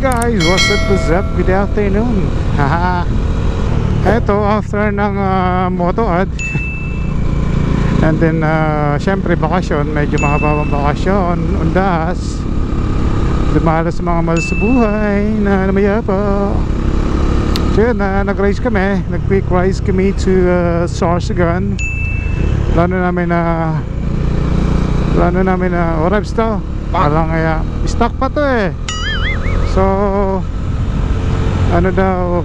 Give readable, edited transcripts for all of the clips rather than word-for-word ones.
guys, what's up? Good afternoon. Haha. Eto, after ng moto-ad and then syempre bakasyon, medyo mahabang bakasyon, undas, dumalas sa mga mahal sa buhay na namayapa. So yun, nag-rise kami, nag-quick rise kami to Sorsogon. Plano namin na reps to, parang stock pa to eh. So ano daw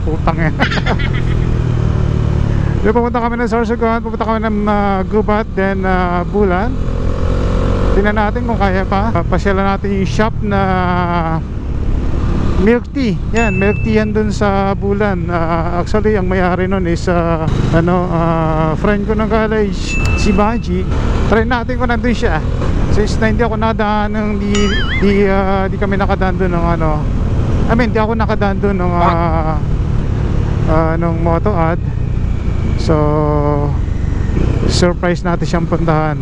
putang yan. Pupunta kami ng Sorsogon, pupunta kami ng Gubat, then Bulan. Tingnan natin kung kaya pa. Pasyalan natin yung shop na milk tea. Yan, milk tea yan dun sa Bulan. Actually, ang may-ari nun is friend ko ng college, si Baji. Try natin kung nandun siya. Since na hindi ako nadaan, di kami nakadaan dun ng di ako nakadaan dun ng moto ad. So surprise natin siyang puntahan.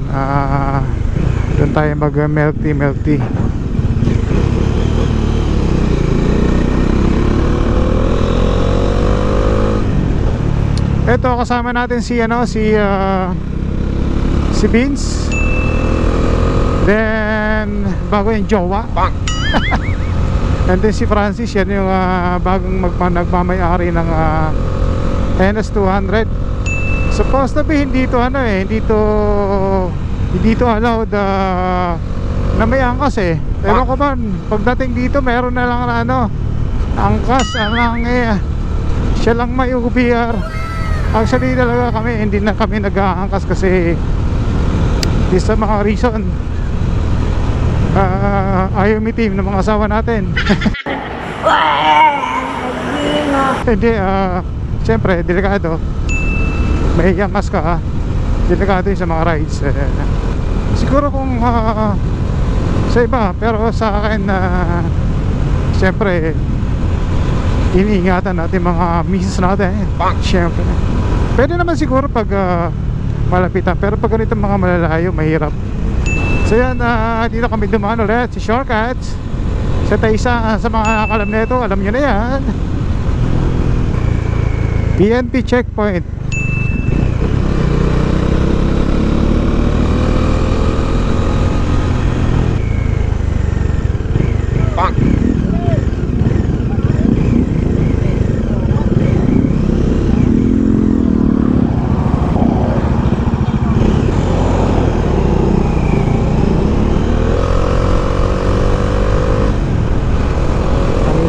Doon tayo mag milk tea. Ito kasama natin si Vince. Then bago yung jowa. And then si Francis, yan yung bagong nagmamayari ng NS200. Supposed to be hindi to allowed na may angkas eh. Ewan ko ba, pagdating dito meron na lang angkas, siya lang may UBR. Actually talaga hindi na kami nag-aangkas kasi sa mga reason ayaw team ng mga asawa natin. Hindi, siyempre delikado, may angkas ka, delikado yun sa mga rides. Siguro kung sa iba, pero sa akin siyempre iniingatan natin mga misis natin. Siyempre pwede naman siguro pag malapitan, pero pag ganito mga malalayo mahirap. So yan, dito kami dumaan ulit sa shortcuts sa Taysa. Sa mga nakakalam nito, alam nyo na yan, PNP checkpoint.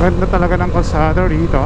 Ganda talaga ng kalsada rito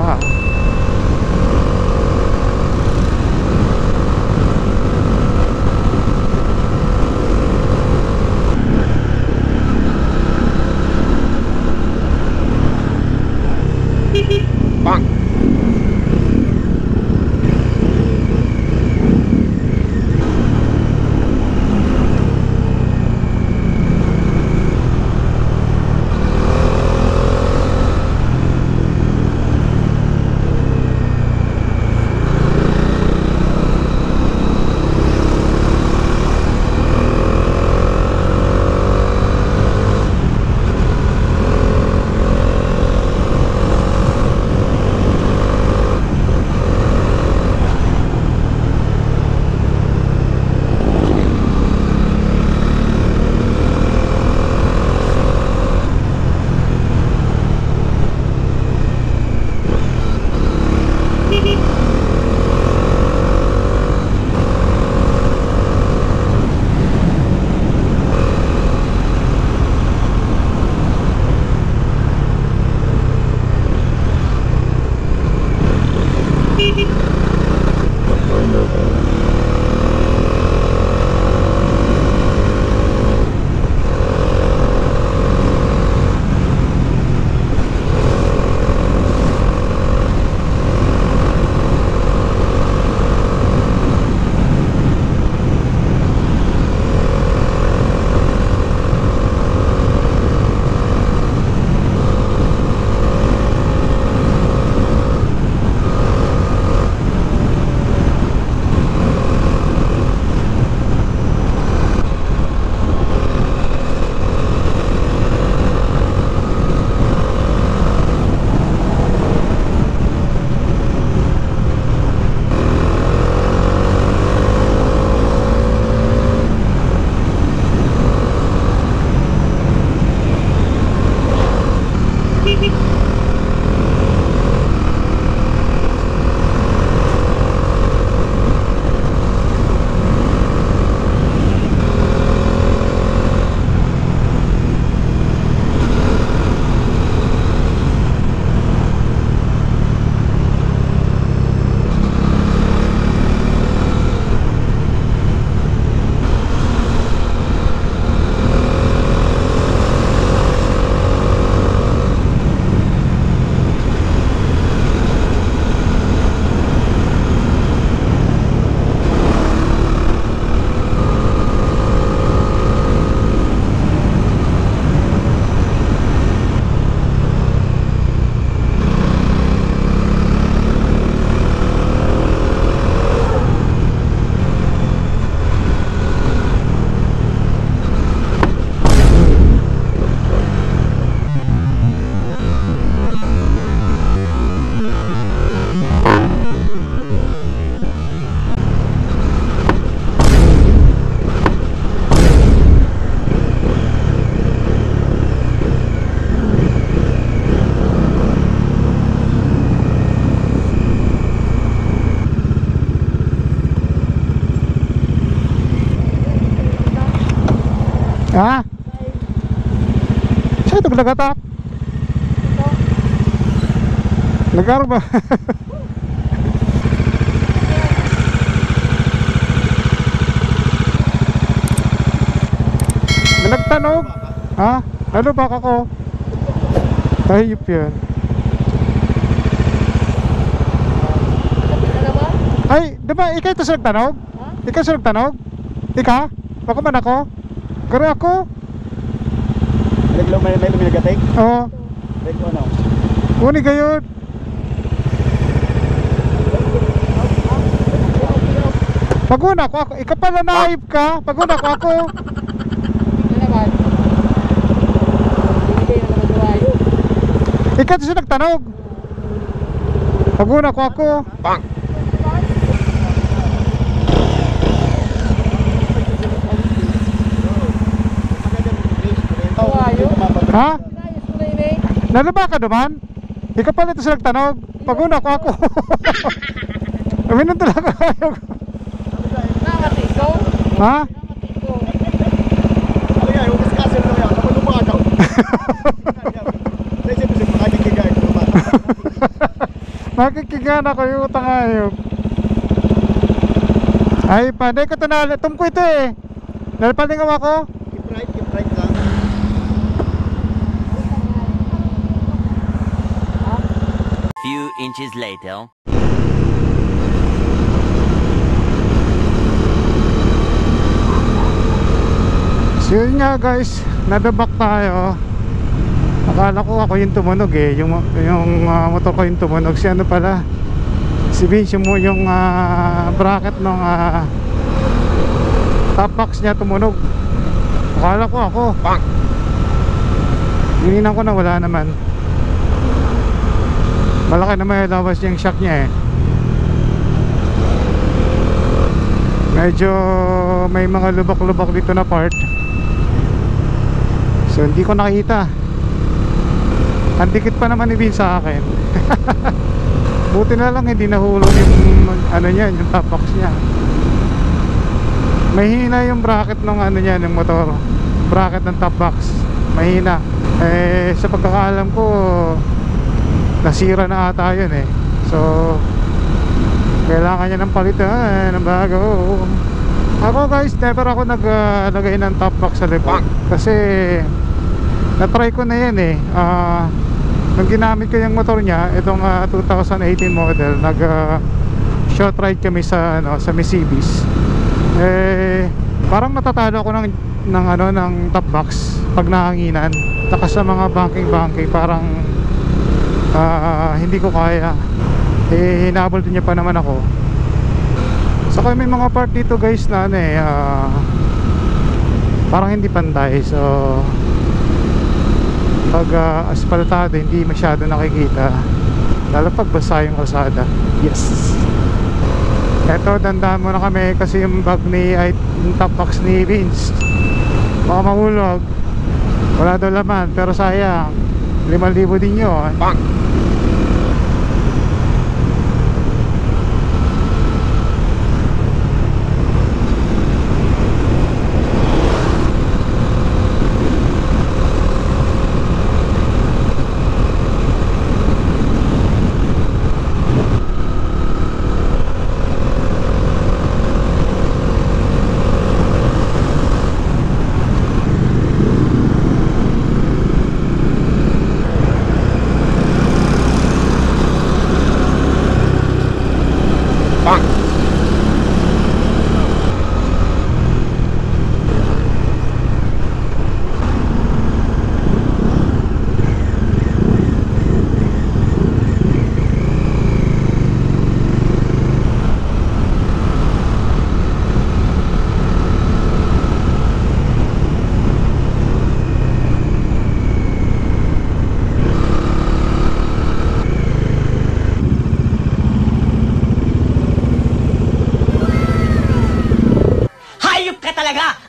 Ha? Siya ito nagatak. Lagar ba? Nagtanog? Ha? Ano baka ko? Tahip yan. Ay, diba ikaw ito sa nagtanog? Ikaw sa nagtanog? Ika? Baka man ako? Kari ako? May luminagatay? Oo. Ito ano? Uni gayon. Paguna ko ako. Ikaw pala naib ka. Paguna ko ako. Ikaw ito sa nagtanog. Paguna ko ako. Bang! Ha? Nalaba ka naman? Ikaw pala ito sa nagtanog. Paguna ko ako. Aminon talaga kayo. Ha? Nakikigan ako yung utang ayok. Ay, panday ko ito na. Tumko ito eh. Nalpalingaw ako. Keep right lang. Few inches later. So yun nga guys, nadabak tayo. Akala ko ako yung tumunog eh. Yung motor ko yung tumunog. Si ano pala, si Vince yung bracket ng top box niya tumunog. Akala ko ako. Bang! Hininan ko na wala naman. Malaki naman yung labas yung shock niya eh. Medyo may mga lubak-lubak dito na part. So hindi ko nakita. Ang dikit pa naman ni Vin sa akin. Buti na lang hindi nahulog yung ano niya, yung top box niya. Mahina yung bracket ng ano niya, ng motor. Bracket ng top box. Mahina. Eh sa pagkakaalam ko nasira na ata yun eh. So kailangan niya ng palitan ng bago. Ako guys, never ako naglagay ng top box sa likod. Kasi na-try ko na yan eh. Nung ginamit ko yung motor niya, itong 2018 model, nag short ride kami sa Misibis. Eh parang matatalo ako ng top box pag nahanginan. Saka sa mga banking parang hindi ko kaya. Eh hinabol din niya pa naman ako. Saka may mga part dito guys na parang hindi pantay. So pag asfaltado hindi masyado nakikita, lalo pag basa yung kalsada. Yes. Eto, dandahan muna kami kasi yung bag yung top box ni Vince baka mahulog. Wala daw laman pero sayang, 5,000 din yun. Bang!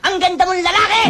Ang ganda mong lalaki!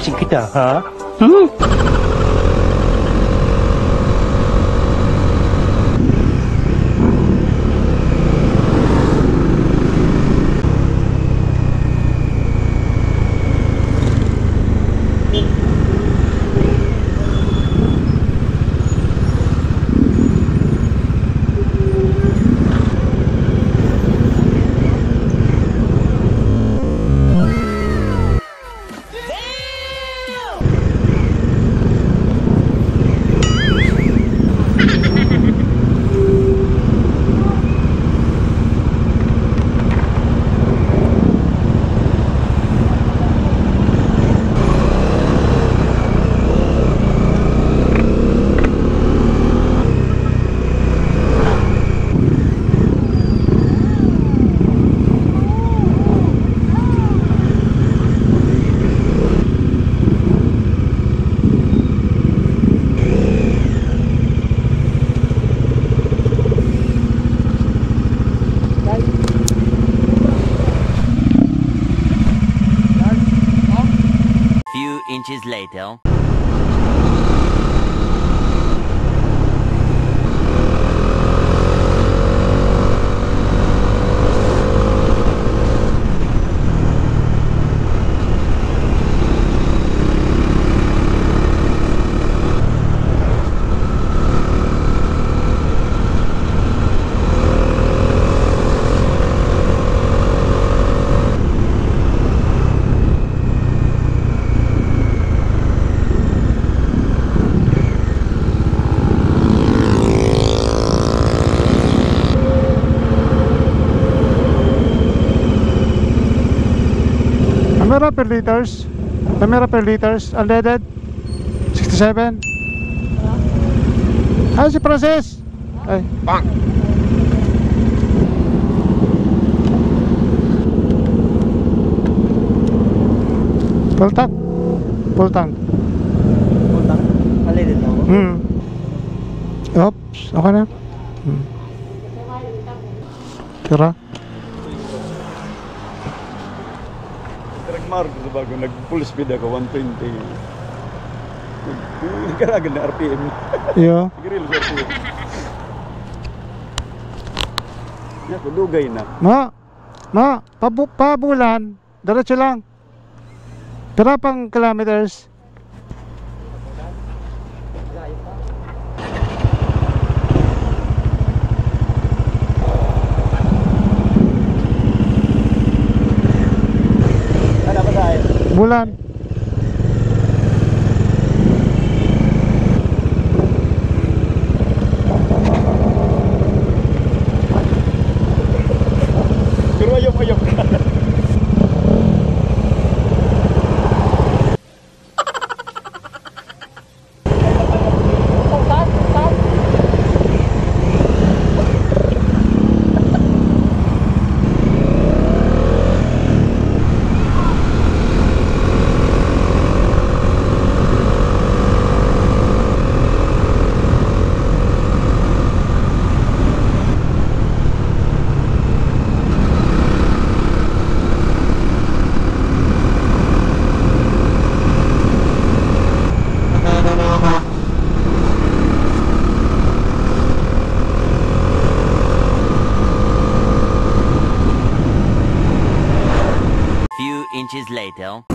kasi kita, ha? Few inches later. Camera per liters. Camera per liters. Unleaded. 67. Ay, si Francis. Ay. Bang! Full tank. Full tank. Puntang. Alin ako. Oops. Okay na. Tira. Karagmar ko sa bago. Nag-full speed ako. 120. Nagkaragan na RPM. Iyo. Nag-real sa RPM. Yan, dugay na. Pabulan. Diretso lang. Tira pang kilometers. Ano ba tayo? Bulan. Pero ayok. Few inches later.